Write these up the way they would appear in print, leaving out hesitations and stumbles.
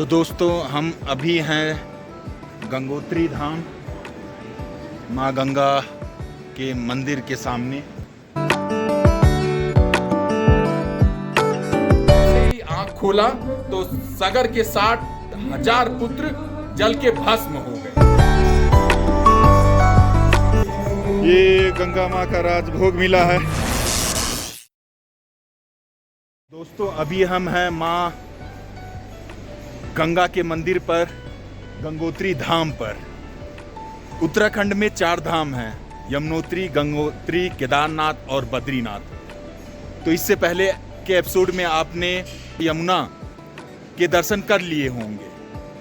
दोस्तों हम अभी हैं गंगोत्री धाम माँ गंगा के मंदिर के सामने। आंख खोला तो सागर के 60,000 पुत्र जल के भस्म हो गए। ये गंगा माँ का राजभोग मिला है। दोस्तों अभी हम हैं माँ गंगा के मंदिर पर, गंगोत्री धाम पर। उत्तराखंड में 4 धाम हैं, यमुनोत्री, गंगोत्री, केदारनाथ और बद्रीनाथ। तो इससे पहले के एपिसोड में आपने यमुना के दर्शन कर लिए होंगे।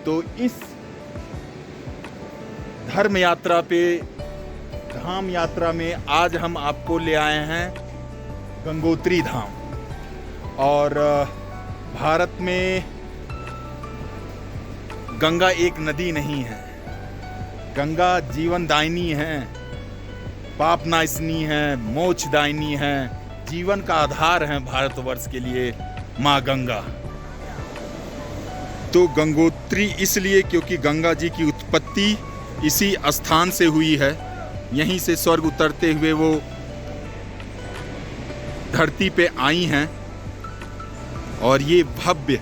तो इस धर्म यात्रा पे, धाम यात्रा में आज हम आपको ले आए हैं गंगोत्री धाम। और भारत में गंगा एक नदी नहीं है, गंगा जीवनदायिनी है, पापनाशनी है, मोक्षदायिनी है, जीवन का आधार है भारतवर्ष के लिए माँ गंगा। तो गंगोत्री इसलिए क्योंकि गंगा जी की उत्पत्ति इसी स्थान से हुई है। यहीं से स्वर्ग उतरते हुए वो धरती पे आई हैं। और ये भव्य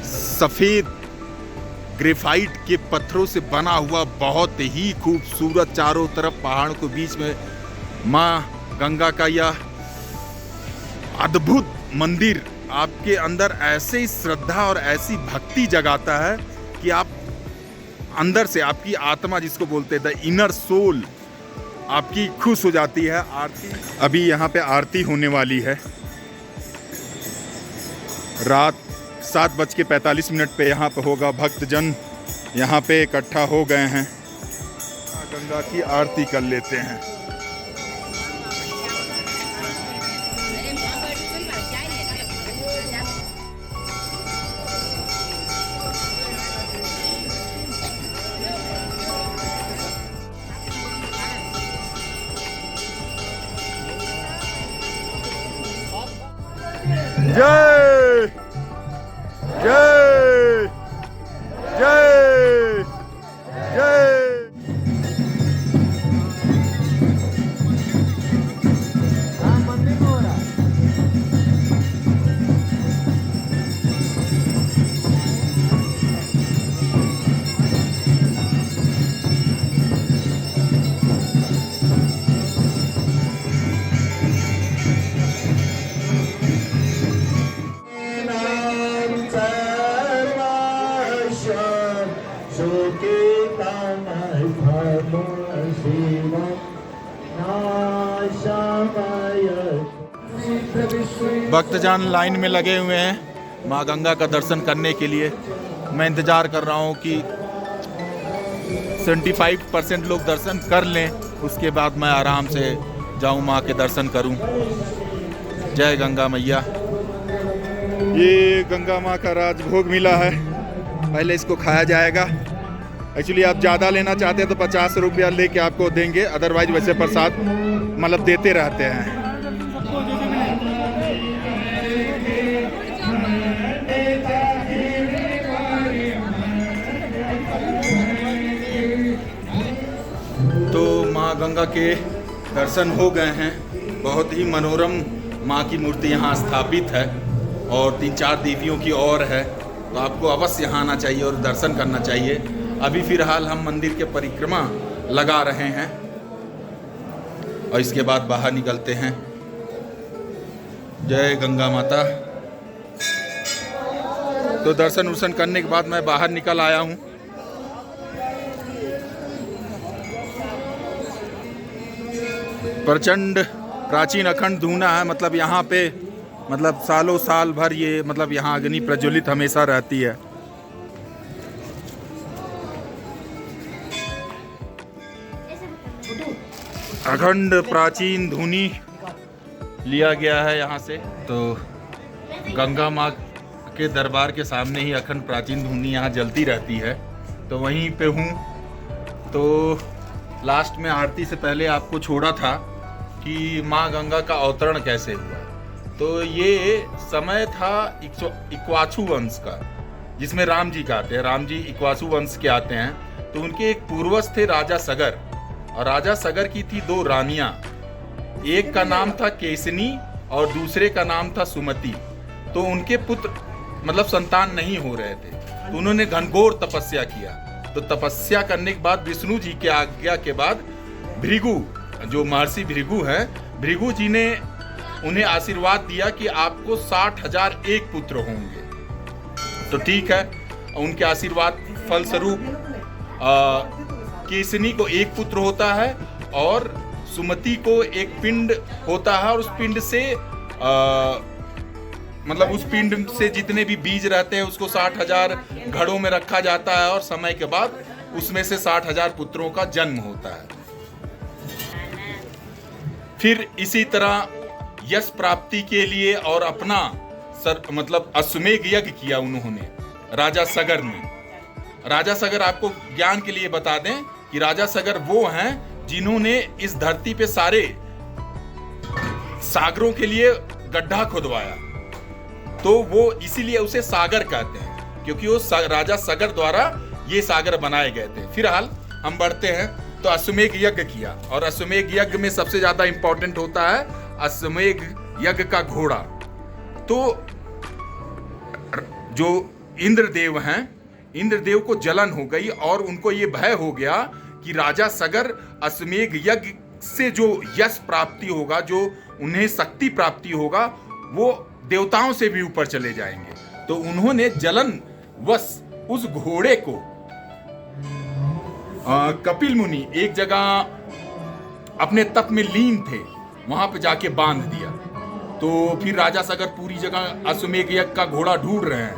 सफ़ेद ग्रेफाइट के पत्थरों से बना हुआ बहुत ही खूबसूरत, चारों तरफ पहाड़ों के बीच में माँ गंगा का यह अद्भुत मंदिर आपके अंदर ऐसे ही श्रद्धा और ऐसी भक्ति जगाता है कि आप अंदर से, आपकी आत्मा जिसको बोलते हैं द इनर सोल, आपकी खुश हो जाती है। आरती अभी यहाँ पे आरती होने वाली है। रात 7:45 पे यहाँ पे होगा। भक्तजन यहाँ पे इकट्ठा हो गए हैं। गंगा की आरती कर लेते हैं। जय जय जय जय। भक्तजन लाइन में लगे हुए हैं माँ गंगा का दर्शन करने के लिए। मैं इंतज़ार कर रहा हूँ कि 75% लोग दर्शन कर लें, उसके बाद मैं आराम से जाऊँ माँ के दर्शन करूँ। जय गंगा मैया। ये गंगा माँ का राजभोग मिला है, पहले इसको खाया जाएगा। एक्चुअली आप ज़्यादा लेना चाहते हैं तो 50 रुपया लेके आपको देंगे, अदरवाइज वैसे प्रसाद मतलब देते रहते हैं। तो माँ गंगा के दर्शन हो गए हैं। बहुत ही मनोरम माँ की मूर्ति यहाँ स्थापित है और 3-4 देवियों की और है। तो आपको अवश्य यहाँ आना चाहिए और दर्शन करना चाहिए। अभी फिलहाल हम मंदिर के परिक्रमा लगा रहे हैं और इसके बाद बाहर निकलते हैं। जय गंगा माता। तो दर्शन वर्शन करने के बाद मैं बाहर निकल आया हूँ। प्रचंड प्राचीन अखंड धूना है, मतलब यहाँ पे मतलब सालों साल भर ये मतलब यहाँ अग्नि प्रज्वलित हमेशा रहती है। अखंड प्राचीन धुनी लिया गया है यहाँ से। तो गंगा माँ के दरबार के सामने ही अखंड प्राचीन धुनी यहाँ जलती रहती है। तो वहीं पे हूँ। तो लास्ट में आरती से पहले आपको छोड़ा था कि माँ गंगा का अवतरण कैसे हुआ। तो ये समय था इक्वाछु वंश का। जिसमें राम जी का आते हैं। राम जी इक्वासु वंश के आते हैं। तो उनके एक पूर्वज थे राजा सगर, और राजा सगर की थी 2 रानियां। एक का नाम था केसनी और दूसरे का नाम था सुमति। तो उनके पुत्र मतलब संतान नहीं हो रहे थे, तो उन्होंने घनघोर तपस्या किया। तो तपस्या करने के बाद विष्णु जी के आज्ञा के बाद भृगु, जो महर्षि भृगु हैं, भृगु जी ने उन्हें आशीर्वाद दिया कि आपको 60,001 पुत्र होंगे। तो ठीक है, उनके आशीर्वाद फलस्वरूप केसनी को 1 पुत्र होता है और सुमति को 1 पिंड होता है, और उस पिंड से मतलब उस पिंड से जितने भी बीज रहते हैं उसको 60,000 घड़ों में रखा जाता है, और समय के बाद उसमें से 60,000 पुत्रों का जन्म होता है। फिर इसी तरह यश प्राप्ति के लिए और अपना मतलब अश्वमेध यज्ञ किया उन्होंने राजा सगर ने। राजा सगर, आपको ज्ञान के लिए बता दें कि राजा सगर वो हैं जिन्होंने इस धरती पे सारे सागरों के लिए गड्ढा खुदवाया। तो वो इसीलिए उसे सागर कहते हैं, क्योंकि वो राजा सगर द्वारा ये सागर बनाए गए थे। फिलहाल हम बढ़ते हैं। तो अश्वमेध यज्ञ किया, और अश्वमेध यज्ञ में सबसे ज्यादा इंपॉर्टेंट होता है अश्वमेध यज्ञ का घोड़ा। तो जो इंद्रदेव हैं, इंद्रदेव को जलन हो गई और उनको ये भय हो गया कि राजा सगर अश्वमेध यज्ञ से जो यश प्राप्ति होगा, जो उन्हें शक्ति प्राप्ति होगा, वो देवताओं से भी ऊपर चले जाएंगे। तो उन्होंने जलन वश उस घोड़े को कपिल मुनि एक जगह अपने तप में लीन थे, वहां पे जाके बांध दिया। तो फिर राजा सगर पूरी जगह अश्वमेध यज्ञ का घोड़ा ढूंढ रहे हैं,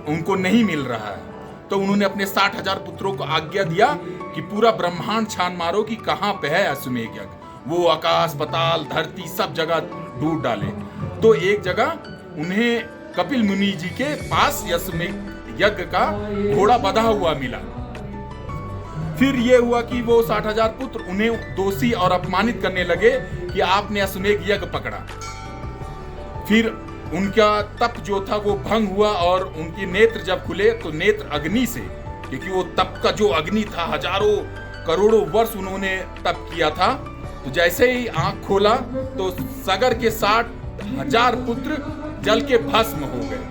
उनको नहीं मिल रहा है। तो उन्होंने अपने 60,000 पुत्रों को आज्ञा दिया कि पूरा ब्रह्मांड छान मारो कि कहाँ पे है अश्वमेध यज्ञ। वो आकाश, पाताल, धरती सब जगह ढूंढ डाले। तो एक जगह उन्हें कपिल मुनि जी के पास अश्वमेध यज्ञ का घोड़ा बंधा हुआ मिला। फिर ये हुआ कि वो 60,000 पुत्र उन्हें दोषी और अपमानित करने लगे कि आपने अश्वमेध यज्ञ पकड़ा। फिर उनका तप जो था वो भंग हुआ, और उनके नेत्र जब खुले तो नेत्र अग्नि से, क्योंकि वो तप का जो अग्नि था, हजारों करोड़ों वर्ष उन्होंने तप किया था। तो जैसे ही आंख खोला तो सगर के 60,000 पुत्र जल के भस्म हो गए।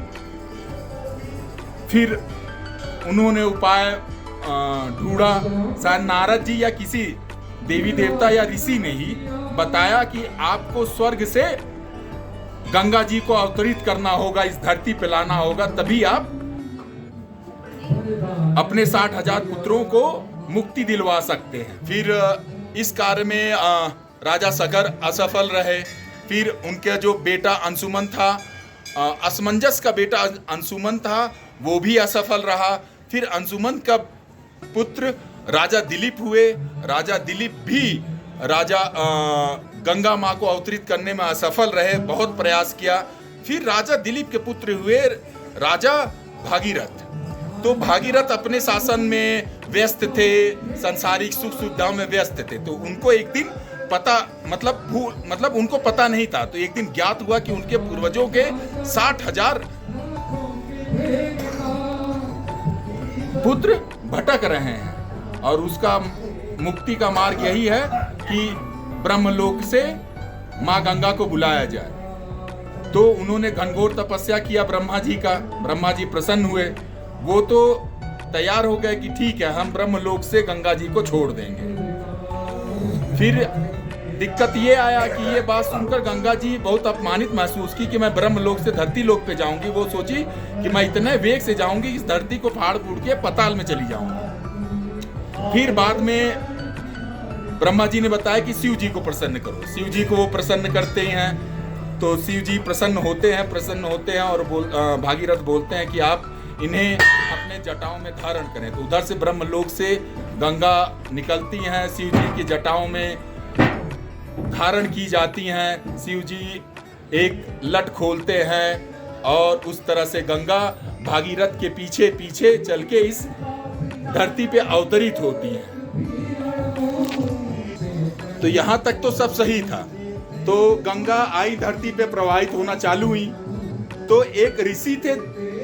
फिर उन्होंने उपाय ढूंढा, शायद नारद जी या किसी देवी देवता या ऋषि ने ही बताया कि आपको स्वर्ग से गंगा जी को अवतरित करना होगा, इस धरती पे लाना होगा, तभी आप अपने 60,000 पुत्रों को मुक्ति दिलवा सकते हैं। फिर इस कार्य में राजा सगर असफल रहे। फिर उनका जो बेटा अंशुमन था, असमंजस का बेटा अंशुमन था, वो भी असफल रहा। फिर अंशुमन का पुत्र राजा दिलीप हुए। राजा दिलीप भी राजा गंगा माँ को अवतरित करने में असफल रहे, बहुत प्रयास किया। फिर राजा दिलीप के पुत्र हुए राजा भागीरथ। तो भागीरथ अपने शासन में व्यस्त थे, सांसारिक सुख सुविधाओं में व्यस्त थे। तो उनको एक दिन पता मतलब उनको पता नहीं था। तो एक दिन ज्ञात हुआ कि उनके पूर्वजों के 60,000 पुत्र भटक रहे हैं, और उसका मुक्ति का मार्ग यही है कि ब्रह्मलोक से माँ गंगा को बुलाया जाए। तो उन्होंने घनघोर तपस्या किया ब्रह्मा जी का। ब्रह्मा जी प्रसन्न हुए, वो तो तैयार हो गए कि ठीक है, हम ब्रह्मलोक से गंगा जी को छोड़ देंगे। फिर दिक्कत ये आया कि ये बात सुनकर गंगा जी बहुत अपमानित महसूस की कि मैं ब्रह्मलोक से धरती लोक पे जाऊंगी। वो सोची कि मैं इतने वेग से जाऊंगी, इस धरती को फाड़ फूड़ के पाताल में चली जाऊंगी। फिर बाद में ब्रह्मा जी ने बताया कि शिव जी को प्रसन्न करो। शिव जी को वो प्रसन्न करते हैं। तो शिव जी प्रसन्न होते हैं और भागीरथ बोलते हैं कि आप इन्हें अपने जटाओं में धारण करें। तो उधर से ब्रह्मलोक से गंगा निकलती हैं, शिव जी की जटाओं में धारण की जाती हैं। शिव जी एक लट खोलते हैं और उस तरह से गंगा भागीरथ के पीछे पीछे चल के इस धरती पे अवतरित होती हैं। तो यहाँ तक तो सब सही था। तो गंगा आई, धरती पे प्रवाहित होना चालू हुई। तो एक ऋषि थे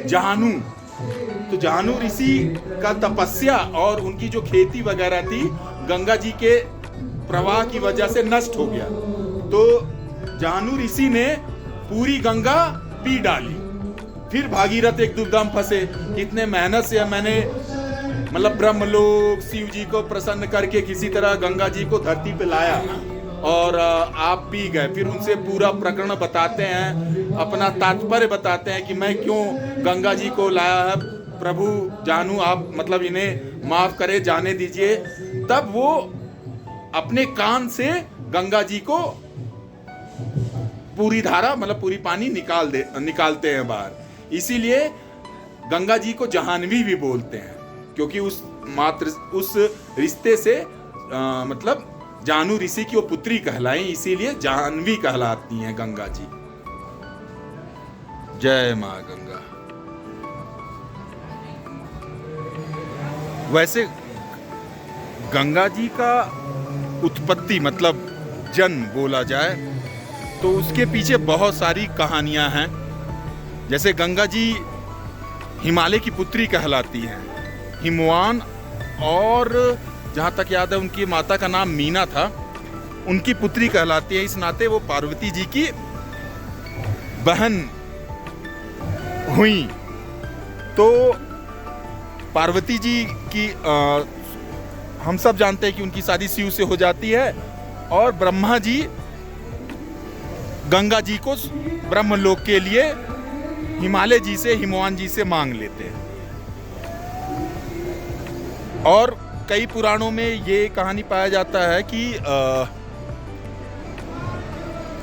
जहानु, तो जाहनु ऋषि का तपस्या और उनकी जो खेती वगैरह थी गंगा जी के प्रवाह की वजह से नष्ट हो गया। तो जाहनु ऋषि ने पूरी गंगा पी डाली। फिर भागीरथ एक दुविधा में फंसे, इतने मेहनत से मैंने मतलब ब्रह्मलोक शिव जी को प्रसन्न करके किसी तरह गंगा जी को धरती पे लाया और आप पी गए। फिर उनसे पूरा प्रकरण बताते हैं, अपना तात्पर्य बताते हैं कि मैं क्यों गंगा जी को लाया है, प्रभु जानू आप मतलब इन्हें माफ करे, जाने दीजिए। तब वो अपने कान से गंगा जी को पूरी धारा मतलब पूरी पानी निकालते हैं बाहर। इसीलिए गंगा जी को जाह्नवी भी बोलते हैं, क्योंकि उस रिश्ते से मतलब जाहनु ऋषि की वो पुत्री कहलाई, इसीलिए जाह्नवी कहलाती हैं गंगा जी। जय मां गंगा। वैसे गंगा जी का उत्पत्ति मतलब जन्म बोला जाए तो उसके पीछे बहुत सारी कहानियां हैं। जैसे गंगा जी हिमालय की पुत्री कहलाती हैं, हिमवान, और जहाँ तक याद है उनकी माता का नाम मीना था, उनकी पुत्री कहलाती है। इस नाते वो पार्वती जी की बहन हुई। तो पार्वती जी की हम सब जानते हैं कि उनकी शादी शिव से हो जाती है और ब्रह्मा जी गंगा जी को ब्रह्मलोक के लिए हिमालय जी से, हिमवान जी से मांग लेते हैं। और कई पुराणों में ये कहानी पाया जाता है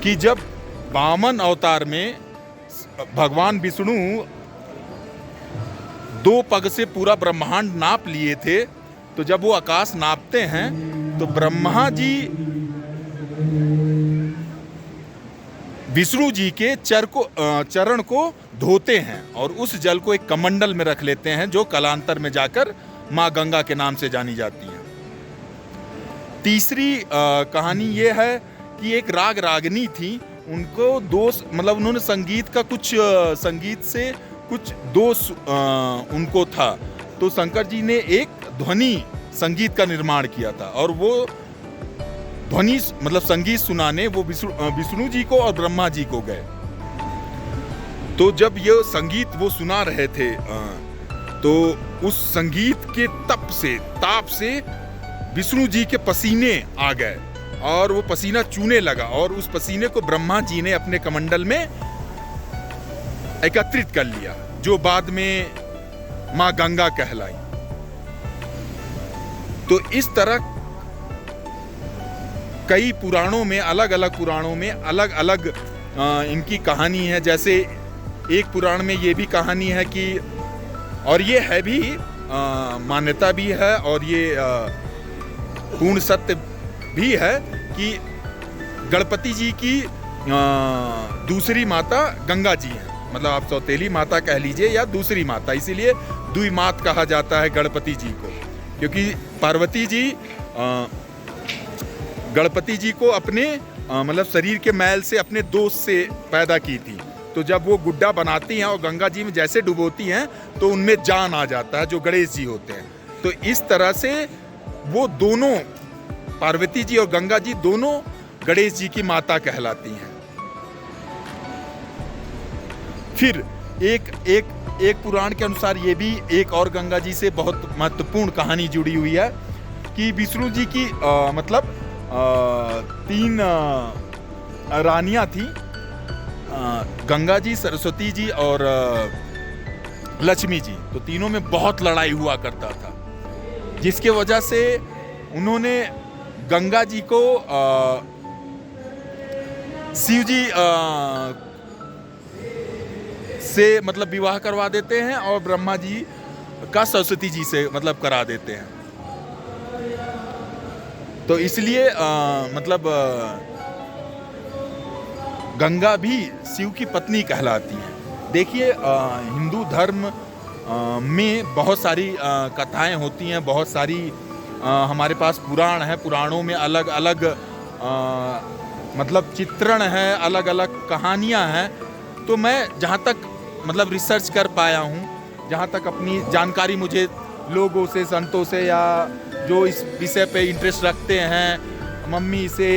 कि जब वामन अवतार में भगवान विष्णु 2 पग से पूरा ब्रह्मांड नाप लिए थे, तो जब वो आकाश नापते हैं तो ब्रह्मा जी विष्णु जी के चरण को धोते हैं और उस जल को एक कमंडल में रख लेते हैं, जो कालांतर में जाकर माँ गंगा के नाम से जानी जाती है। तीसरी कहानी ये है कि एक राग रागिनी थी, उनको दोष मतलब उन्होंने संगीत से कुछ दोष उनको था। तो शंकर जी ने एक ध्वनि संगीत का निर्माण किया था और वो ध्वनि मतलब संगीत सुनाने वो विष्णु जी को और ब्रह्मा जी को गए। तो जब ये संगीत वो सुना रहे थे तो उस संगीत के ताप से विष्णु जी के पसीने आ गए और वो पसीना चूने लगा और उस पसीने को ब्रह्मा जी ने अपने कमंडल में एकत्रित कर लिया, जो बाद में माँ गंगा कहलाई। तो इस तरह कई पुराणों में अलग अलग इनकी कहानी है। जैसे एक पुराण में ये भी कहानी है कि, और ये है भी मान्यता भी है और ये पूर्ण सत्य भी है कि गणपति जी की दूसरी माता गंगा जी हैं, मतलब आप सौतेली माता कह लीजिए या दूसरी माता, इसीलिए द्विमात कहा जाता है गणपति जी को, क्योंकि पार्वती जी गणपति जी को अपने मतलब शरीर के मैल से अपने दोष से पैदा की थी। तो जब वो गुड्डा बनाती हैं और गंगा जी में जैसे डुबोती हैं तो उनमें जान आ जाता है, जो गणेश जी होते हैं। तो इस तरह से वो दोनों, पार्वती जी और गंगा जी दोनों गणेश जी की माता कहलाती हैं। फिर एक पुराण के अनुसार ये भी एक और गंगा जी से बहुत महत्वपूर्ण कहानी जुड़ी हुई है कि विष्णु जी की मतलब 3 रानियां थी, गंगा जी, सरस्वती जी और लक्ष्मी जी। तो तीनों में बहुत लड़ाई हुआ करता था, जिसके वजह से उन्होंने गंगा जी को शिव जी से मतलब विवाह करवा देते हैं और ब्रह्मा जी का सरस्वती जी से मतलब करा देते हैं। तो इसलिए मतलब गंगा भी शिव की पत्नी कहलाती है। देखिए हिंदू धर्म में बहुत सारी कथाएं होती हैं, बहुत सारी हमारे पास पुराण है, पुराणों में अलग अलग मतलब चित्रण है, अलग अलग कहानियां हैं। तो मैं जहाँ तक मतलब रिसर्च कर पाया हूँ, जहाँ तक अपनी जानकारी मुझे लोगों से, संतों से, या जो इस विषय पे इंटरेस्ट रखते हैं, मम्मी से,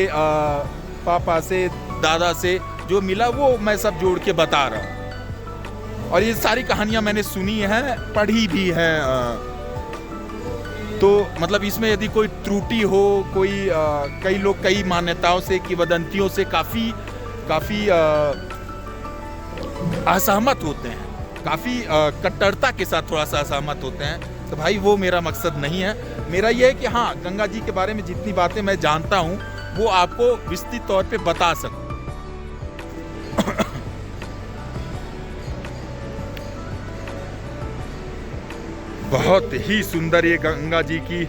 पापा से, दादा से जो मिला, वो मैं सब जोड़ के बता रहा हूँ। और ये सारी कहानियाँ मैंने सुनी हैं, पढ़ी भी हैं। तो मतलब इसमें यदि कोई त्रुटि हो, कोई कई लोग कई मान्यताओं से, किंवदंतियों से काफ़ी असहमत होते हैं, काफ़ी कट्टरता के साथ थोड़ा सा असहमत होते हैं। तो भाई वो मेरा मकसद नहीं है। मेरा ये है कि हाँ, गंगा जी के बारे में जितनी बातें मैं जानता हूँ वो आपको विस्तृत तौर पे बता सकूँ। बहुत ही सुंदर ये गंगा जी की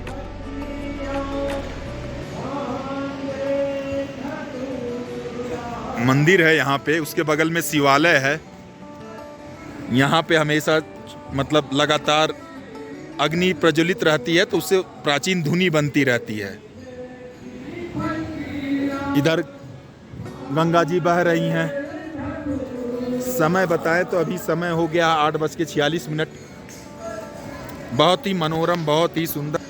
मंदिर है यहाँ पे। उसके बगल में शिवालय है। यहाँ पे हमेशा मतलब लगातार अग्नि प्रज्वलित रहती है, तो उससे प्राचीन धुनी बनती रहती है। इधर गंगा जी बह रही हैं। समय बताए तो अभी समय हो गया 8:46। बहुत ही मनोरम, बहुत ही सुंदर,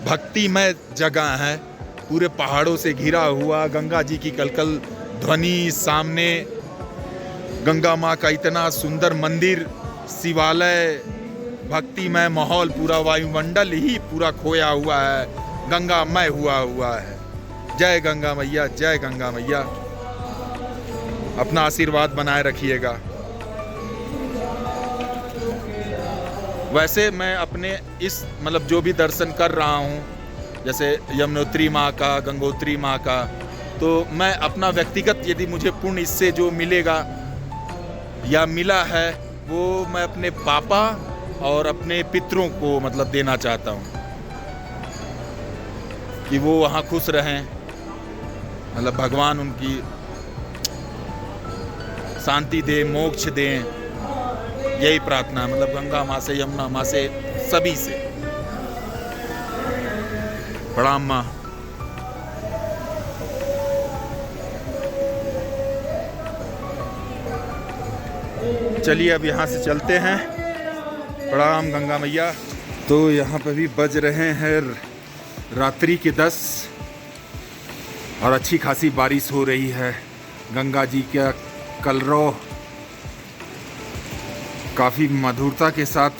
भक्तिमय जगह है। पूरे पहाड़ों से घिरा हुआ, गंगा जी की कलकल ध्वनि, सामने गंगा माँ का इतना सुंदर मंदिर, शिवालय, भक्तिमय माहौल, पूरा वायुमंडल ही पूरा खोया हुआ है, गंगामय हुआ है। जय गंगा मैया, जय गंगा मैया। अपना आशीर्वाद बनाए रखिएगा। वैसे मैं अपने इस मतलब जो भी दर्शन कर रहा हूँ, जैसे यमुनोत्री माँ का, गंगोत्री माँ का, तो मैं अपना व्यक्तिगत यदि मुझे पुण्य इससे जो मिलेगा या मिला है, वो मैं अपने पापा और अपने पितरों को मतलब देना चाहता हूँ कि वो वहाँ खुश रहें, मतलब भगवान उनकी शांति दे, मोक्ष दें। यही प्रार्थना, मतलब गंगा माँ से, यमुना माँ से, सभी से। प्रणाम माँ। चलिए अब यहाँ से चलते हैं। प्रणाम गंगा मैया। तो यहाँ पे भी बज रहे हैं रात्रि के 10 और अच्छी खासी बारिश हो रही है। गंगा जी का कलरव काफ़ी मधुरता के साथ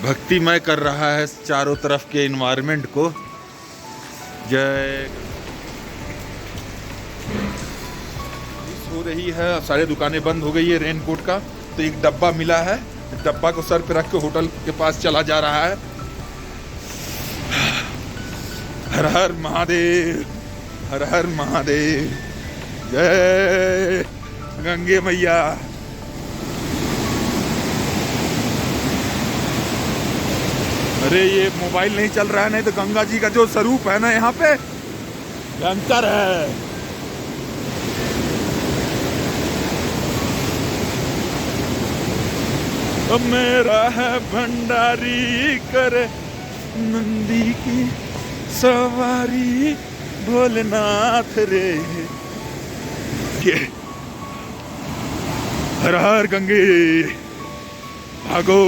भक्तिमय कर रहा है चारों तरफ के एनवायरनमेंट को। जय हो रही है। सारी दुकानें बंद हो गई है रेनकोट का। तो एक डब्बा मिला है, डब्बा को सर पे रख के होटल के पास चला जा रहा है। हर हर महादेव, हर हर महादेव, जय गंगे मैया। अरे ये मोबाइल नहीं चल रहा है, नहीं तो गंगा जी का जो स्वरूप है ना यहाँ पे भयंकर है। अब मेरा है भंडारी करे नंदी की सवारी, भोलेनाथ रे। हर हर गंगे, भागो।